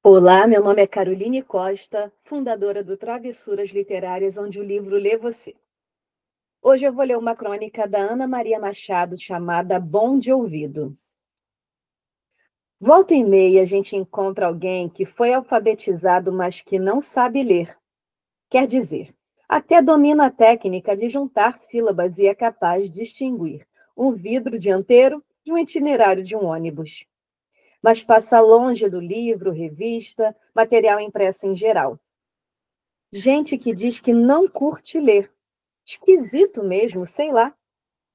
Olá, meu nome é Caroline Costa, fundadora do Travessuras Literárias, onde o livro lê você. Hoje eu vou ler uma crônica da Ana Maria Machado chamada Bom de Ouvido. Volta e meia a gente encontra alguém que foi alfabetizado, mas que não sabe ler. Quer dizer, até domina a técnica de juntar sílabas e é capaz de distinguir um vidro dianteiro de um itinerário de um ônibus. Mas passa longe do livro, revista, material impresso em geral. Gente que diz que não curte ler. Esquisito mesmo, sei lá.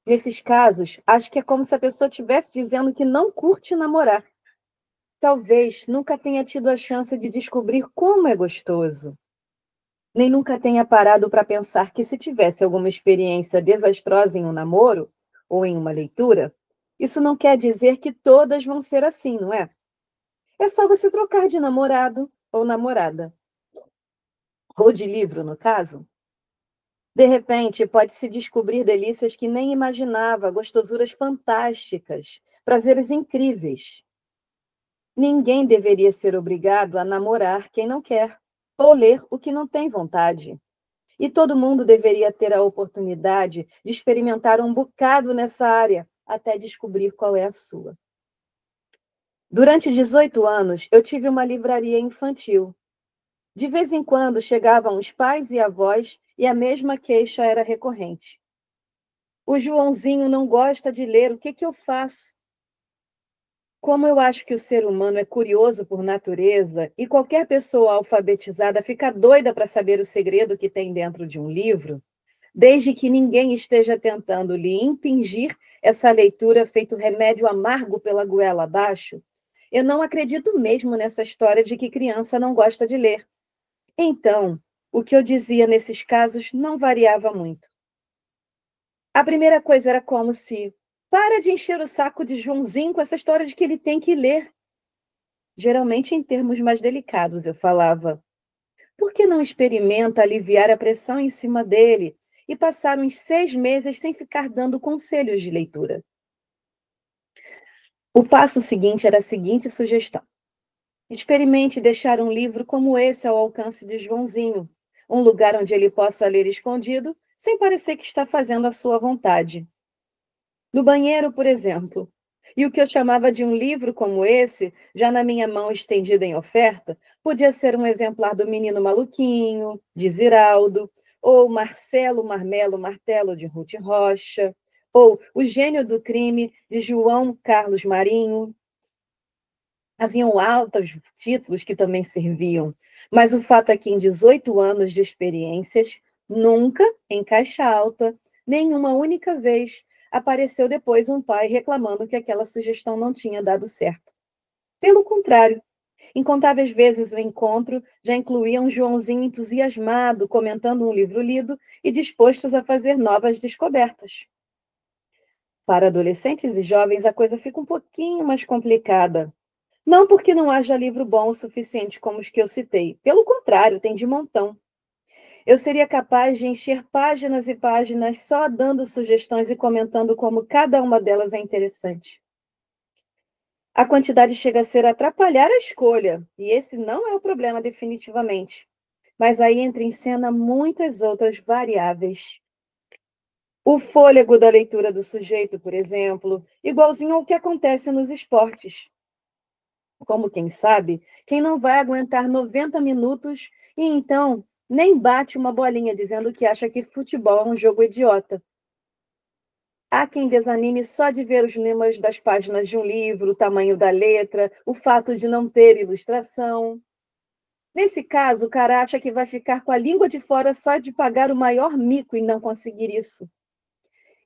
Nesses casos, acho que é como se a pessoa estivesse dizendo que não curte namorar. Talvez nunca tenha tido a chance de descobrir como é gostoso. Nem nunca tenha parado para pensar que se tivesse alguma experiência desastrosa em um namoro ou em uma leitura, isso não quer dizer que todas vão ser assim, não é? É só você trocar de namorado ou namorada. Ou de livro, no caso. De repente, pode-se descobrir delícias que nem imaginava, gostosuras fantásticas, prazeres incríveis. Ninguém deveria ser obrigado a namorar quem não quer, ou ler o que não tem vontade. E todo mundo deveria ter a oportunidade de experimentar um bocado nessa área, até descobrir qual é a sua. Durante 18 anos, eu tive uma livraria infantil. De vez em quando chegavam os pais e avós e a mesma queixa era recorrente. O Joãozinho não gosta de ler, o que eu faço? Como eu acho que o ser humano é curioso por natureza e qualquer pessoa alfabetizada fica doida para saber o segredo que tem dentro de um livro, desde que ninguém esteja tentando lhe impingir essa leitura feito remédio amargo pela goela abaixo, eu não acredito mesmo nessa história de que criança não gosta de ler. Então, o que eu dizia nesses casos não variava muito. A primeira coisa era como se: para de encher o saco de Joãozinho com essa história de que ele tem que ler. Geralmente em termos mais delicados eu falava: por que não experimenta aliviar a pressão em cima dele e passar uns 6 meses sem ficar dando conselhos de leitura? O passo seguinte era a seguinte sugestão: experimente deixar um livro como esse ao alcance de Joãozinho, um lugar onde ele possa ler escondido, sem parecer que está fazendo a sua vontade. No banheiro, por exemplo. E o que eu chamava de um livro como esse, já na minha mão estendida em oferta, podia ser um exemplar do Menino Maluquinho, de Ziraldo, ou Marcelo Marmelo Martelo, de Ruth Rocha, ou O Gênio do Crime, de João Carlos Marinho. Haviam altos títulos que também serviam, mas o fato é que em 18 anos de experiências, nunca, em caixa alta, nenhuma única vez, apareceu depois um pai reclamando que aquela sugestão não tinha dado certo. Pelo contrário, incontáveis vezes o encontro já incluía um Joãozinho entusiasmado, comentando um livro lido e dispostos a fazer novas descobertas. Para adolescentes e jovens, a coisa fica um pouquinho mais complicada. Não porque não haja livro bom o suficiente como os que eu citei. Pelo contrário, tem de montão. Eu seria capaz de encher páginas e páginas só dando sugestões e comentando como cada uma delas é interessante. A quantidade chega a ser atrapalhar a escolha, e esse não é o problema definitivamente. Mas aí entra em cena muitas outras variáveis. O fôlego da leitura do sujeito, por exemplo, igualzinho ao que acontece nos esportes. Como quem sabe, quem não vai aguentar 90 minutos e então nem bate uma bolinha dizendo que acha que futebol é um jogo idiota. Há quem desanime só de ver os números das páginas de um livro, o tamanho da letra, o fato de não ter ilustração. Nesse caso, o cara acha que vai ficar com a língua de fora só de pagar o maior mico e não conseguir isso.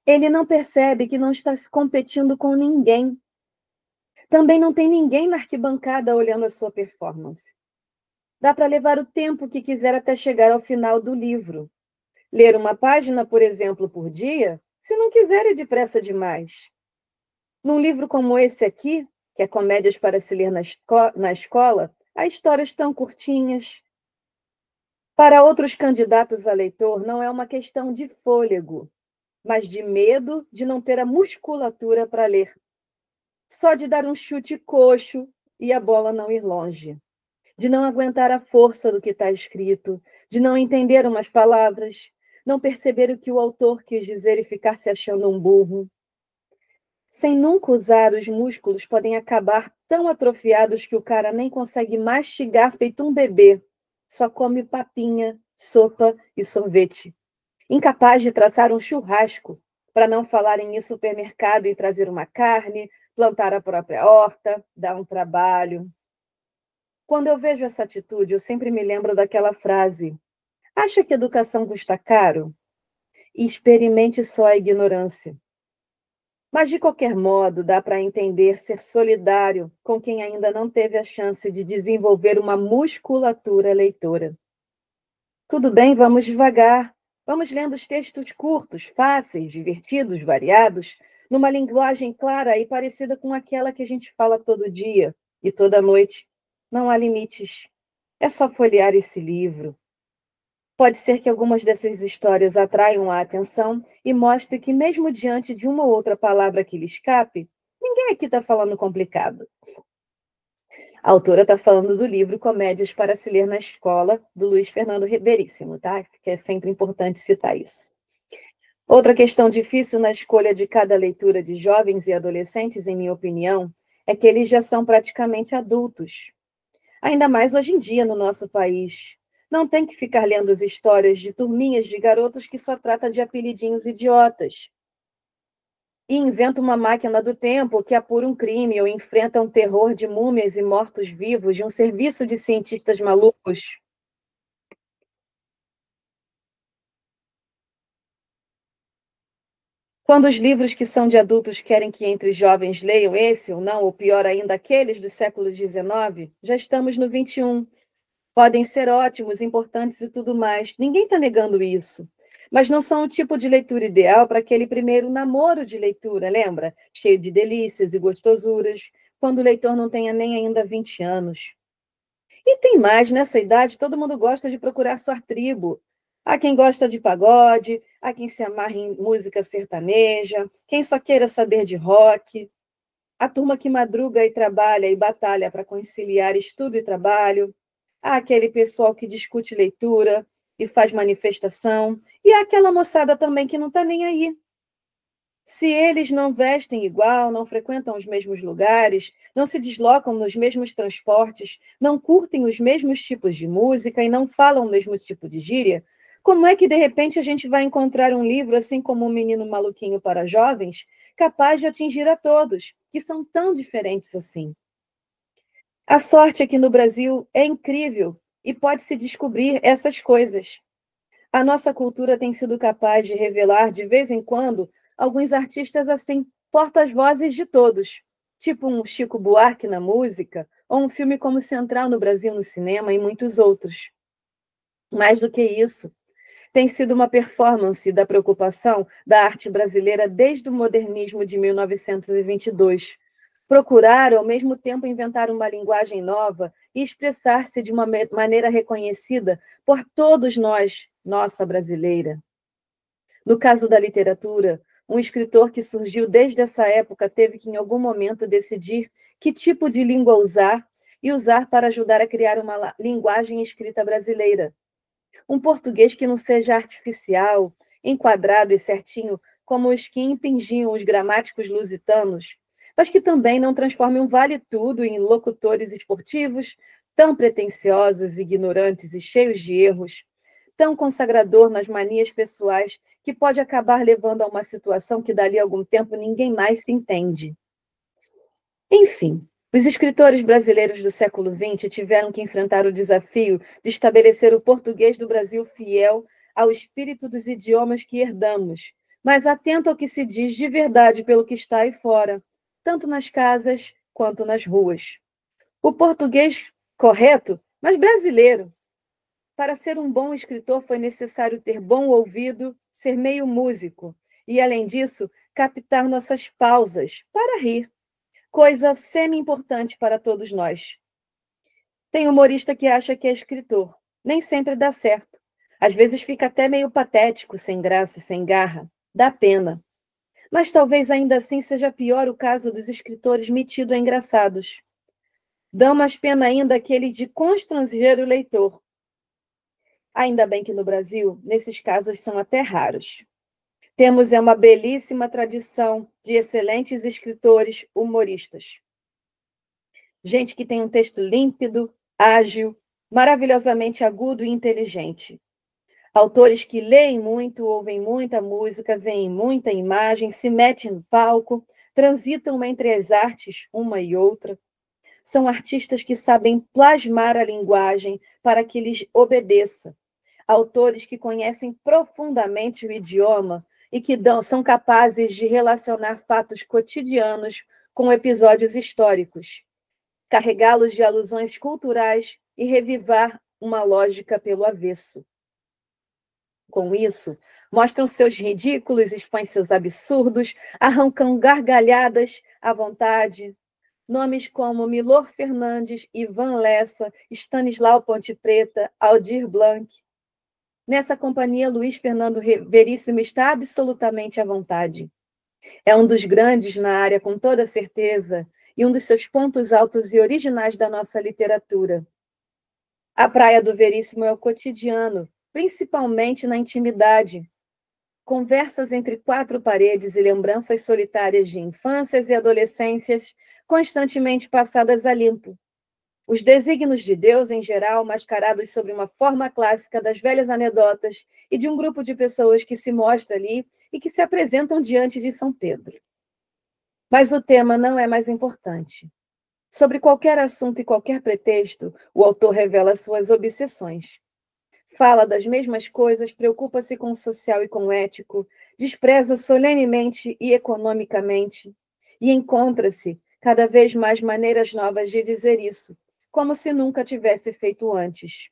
Ele não percebe que não está se competindo com ninguém. Também não tem ninguém na arquibancada olhando a sua performance. Dá para levar o tempo que quiser até chegar ao final do livro. Ler uma página, por exemplo, por dia, se não quiser é depressa demais. Num livro como esse aqui, que é Comédias para se ler na escola, há histórias tão curtinhas. Para outros candidatos a leitor, não é uma questão de fôlego, mas de medo de não ter a musculatura para ler. Só de dar um chute coxo e a bola não ir longe. de não aguentar a força do que está escrito, de não entender umas palavras, não perceber o que o autor quis dizer e ficar se achando um burro. Sem nunca usar, os músculos podem acabar tão atrofiados que o cara nem consegue mastigar feito um bebê. Só come papinha, sopa e sorvete. Incapaz de traçar um churrasco, para não falar em ir ao supermercado e trazer uma carne, plantar a própria horta, dar um trabalho. Quando eu vejo essa atitude, eu sempre me lembro daquela frase: acha que educação custa caro? Experimente só a ignorância. Mas, de qualquer modo, dá para entender ser solidário com quem ainda não teve a chance de desenvolver uma musculatura leitora. Tudo bem, vamos devagar. Vamos lendo os textos curtos, fáceis, divertidos, variados, numa linguagem clara e parecida com aquela que a gente fala todo dia e toda noite. Não há limites. É só folhear esse livro. Pode ser que algumas dessas histórias atraiam a atenção e mostrem que, mesmo diante de uma ou outra palavra que lhe escape, ninguém aqui está falando complicado. A autora está falando do livro Comédias para se ler na escola, do Luiz Fernando Veríssimo, tá? Que é sempre importante citar isso. Outra questão difícil na escolha de cada leitura de jovens e adolescentes, em minha opinião, é que eles já são praticamente adultos. Ainda mais hoje em dia no nosso país. Não tem que ficar lendo as histórias de turminhas de garotos que só trata de apelidinhos idiotas. E inventa uma máquina do tempo que apura um crime ou enfrenta um terror de múmias e mortos-vivos de um serviço de cientistas malucos. Quando os livros que são de adultos querem que entre jovens leiam esse ou não, ou pior ainda, aqueles do século XIX, já estamos no XXI. Podem ser ótimos, importantes e tudo mais. Ninguém está negando isso. Mas não são o tipo de leitura ideal para aquele primeiro namoro de leitura, lembra? Cheio de delícias e gostosuras, quando o leitor não tenha nem ainda 20 anos. E tem mais, nessa idade, todo mundo gosta de procurar sua tribo. Há quem gosta de pagode, há quem se amarra em música sertaneja, quem só queira saber de rock. A turma que madruga e trabalha e batalha para conciliar estudo e trabalho. Há aquele pessoal que discute leitura e faz manifestação. E há aquela moçada também que não está nem aí. Se eles não vestem igual, não frequentam os mesmos lugares, não se deslocam nos mesmos transportes, não curtem os mesmos tipos de música e não falam o mesmo tipo de gíria, como é que, de repente, a gente vai encontrar um livro, assim como Um Menino Maluquinho para Jovens, capaz de atingir a todos, que são tão diferentes assim? A sorte aqui no Brasil é incrível e pode-se descobrir essas coisas. A nossa cultura tem sido capaz de revelar, de vez em quando, alguns artistas assim, porta-vozes de todos, tipo um Chico Buarque na música, ou um filme como Central no Brasil no cinema e muitos outros. Mais do que isso, tem sido uma performance da preocupação da arte brasileira desde o modernismo de 1922. Procurar, ao mesmo tempo, inventar uma linguagem nova e expressar-se de uma maneira reconhecida por todos nós, nossa brasileira. No caso da literatura, um escritor que surgiu desde essa época teve que, em algum momento, decidir que tipo de língua usar e usar para ajudar a criar uma linguagem escrita brasileira. Um português que não seja artificial, enquadrado e certinho, como os que impingiam os gramáticos lusitanos, mas que também não transforme um vale-tudo em locutores esportivos, tão pretensiosos, ignorantes e cheios de erros, tão consagrador nas manias pessoais, que pode acabar levando a uma situação que dali a algum tempo ninguém mais se entende. Enfim, os escritores brasileiros do século XX tiveram que enfrentar o desafio de estabelecer o português do Brasil fiel ao espírito dos idiomas que herdamos, mas atento ao que se diz de verdade pelo que está aí fora, tanto nas casas quanto nas ruas. O português correto, mas brasileiro. Para ser um bom escritor foi necessário ter bom ouvido, ser meio músico e, além disso, captar nossas pausas para rir, coisa semi-importante para todos nós. Tem humorista que acha que é escritor. Nem sempre dá certo. Às vezes fica até meio patético, sem graça, sem garra. Dá pena. Mas talvez ainda assim seja pior o caso dos escritores metidos engraçados. Dão mais pena ainda aquele de constranger o leitor. Ainda bem que no Brasil, nesses casos são até raros. Temos uma belíssima tradição de excelentes escritores humoristas. Gente que tem um texto límpido, ágil, maravilhosamente agudo e inteligente. Autores que leem muito, ouvem muita música, veem muita imagem, se metem no palco, transitam entre as artes, uma e outra. São artistas que sabem plasmar a linguagem para que lhes obedeça. Autores que conhecem profundamente o idioma e que são capazes de relacionar fatos cotidianos com episódios históricos, carregá-los de alusões culturais e revivar uma lógica pelo avesso. Com isso, mostram seus ridículos, expõem seus absurdos, arrancam gargalhadas à vontade. Nomes como Milor Fernandes, Ivan Lessa, Stanislau Ponte Preta, Aldir Blanc. Nessa companhia, Luiz Fernando Veríssimo está absolutamente à vontade. É um dos grandes na área, com toda certeza, e um dos seus pontos altos e originais da nossa literatura. A praia do Veríssimo é o cotidiano, principalmente na intimidade. Conversas entre quatro paredes e lembranças solitárias de infâncias e adolescências constantemente passadas a limpo. Os desígnios de Deus, em geral, mascarados sob uma forma clássica das velhas anedotas e de um grupo de pessoas que se mostra ali e que se apresentam diante de São Pedro. Mas o tema não é mais importante. Sobre qualquer assunto e qualquer pretexto, o autor revela suas obsessões. Fala das mesmas coisas, preocupa-se com o social e com o ético, despreza solenemente e economicamente, e encontra-se cada vez mais maneiras novas de dizer isso, como se nunca tivesse feito antes.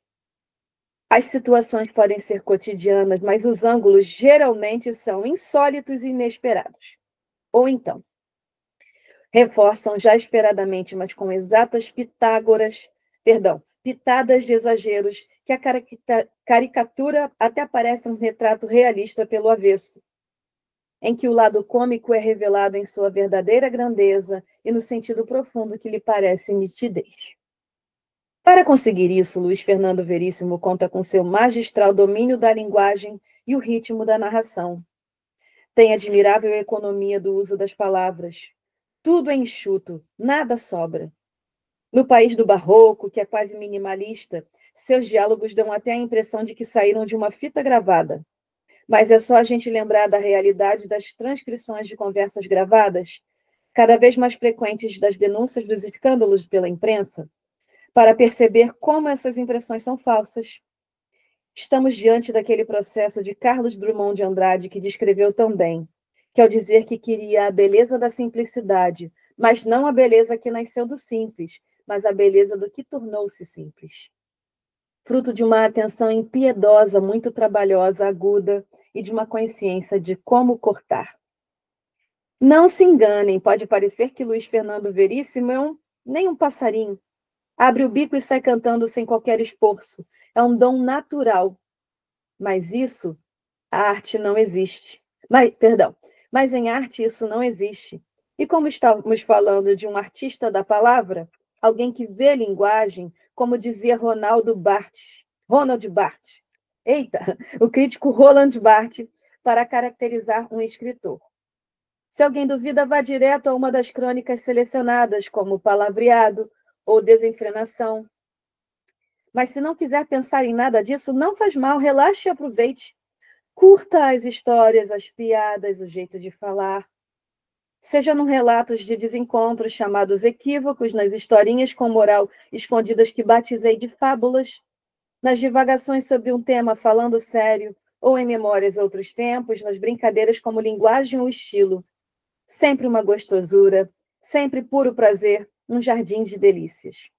As situações podem ser cotidianas, mas os ângulos geralmente são insólitos e inesperados. Ou então, reforçam já esperadamente, mas com exatas pitadas de exageros, que a caricatura até parece um retrato realista pelo avesso, em que o lado cômico é revelado em sua verdadeira grandeza e no sentido profundo que lhe parece nitidez. Para conseguir isso, Luiz Fernando Veríssimo conta com seu magistral domínio da linguagem e o ritmo da narração. Tem admirável economia do uso das palavras. Tudo é enxuto, nada sobra. No país do barroco, que é quase minimalista, seus diálogos dão até a impressão de que saíram de uma fita gravada. Mas é só a gente lembrar da realidade das transcrições de conversas gravadas, cada vez mais frequentes das denúncias dos escândalos pela imprensa, para perceber como essas impressões são falsas. Estamos diante daquele processo de Carlos Drummond de Andrade que descreveu tão bem, que ao dizer que queria a beleza da simplicidade, mas não a beleza que nasceu do simples, mas a beleza do que tornou-se simples. Fruto de uma atenção impiedosa, muito trabalhosa, aguda, e de uma consciência de como cortar. Não se enganem, pode parecer que Luiz Fernando Veríssimo é nem um passarinho. Abre o bico e sai cantando sem qualquer esforço. É um dom natural. Mas isso, a arte não existe. Mas em arte isso não existe. E como estávamos falando de um artista da palavra, alguém que vê linguagem, como dizia Ronald Barthes, o crítico Roland Barthes, para caracterizar um escritor. Se alguém duvida, vá direto a uma das crônicas selecionadas, como Palavreado ou Desenfrenação. Mas se não quiser pensar em nada disso, não faz mal, relaxe e aproveite. Curta as histórias, as piadas, o jeito de falar. Seja num relatos de desencontros chamados equívocos, nas historinhas com moral escondidas que batizei de fábulas, nas divagações sobre um tema falando sério, ou em memórias outros tempos, nas brincadeiras como linguagem ou estilo. Sempre uma gostosura, sempre puro prazer, um jardim de delícias.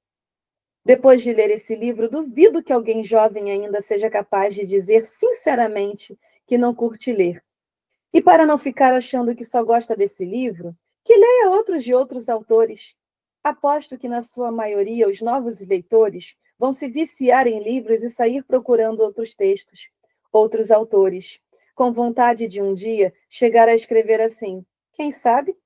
Depois de ler esse livro, duvido que alguém jovem ainda seja capaz de dizer sinceramente que não curte ler. E para não ficar achando que só gosta desse livro, que leia outros de outros autores. Aposto que, na sua maioria, os novos leitores vão se viciar em livros e sair procurando outros textos, outros autores, com vontade de um dia chegar a escrever assim. Quem sabe?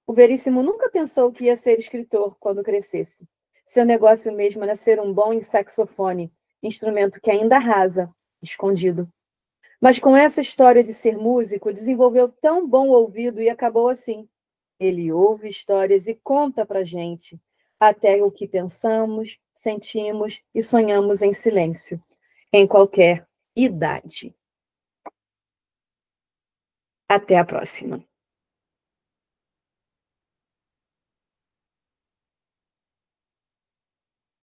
O Veríssimo nunca pensou que ia ser escritor quando crescesse. Seu negócio mesmo era ser um bom em saxofone, instrumento que ainda arrasa, escondido. Mas com essa história de ser músico, desenvolveu tão bom ouvido e acabou assim. Ele ouve histórias e conta pra gente, até o que pensamos, sentimos e sonhamos em silêncio, em qualquer idade. Até a próxima.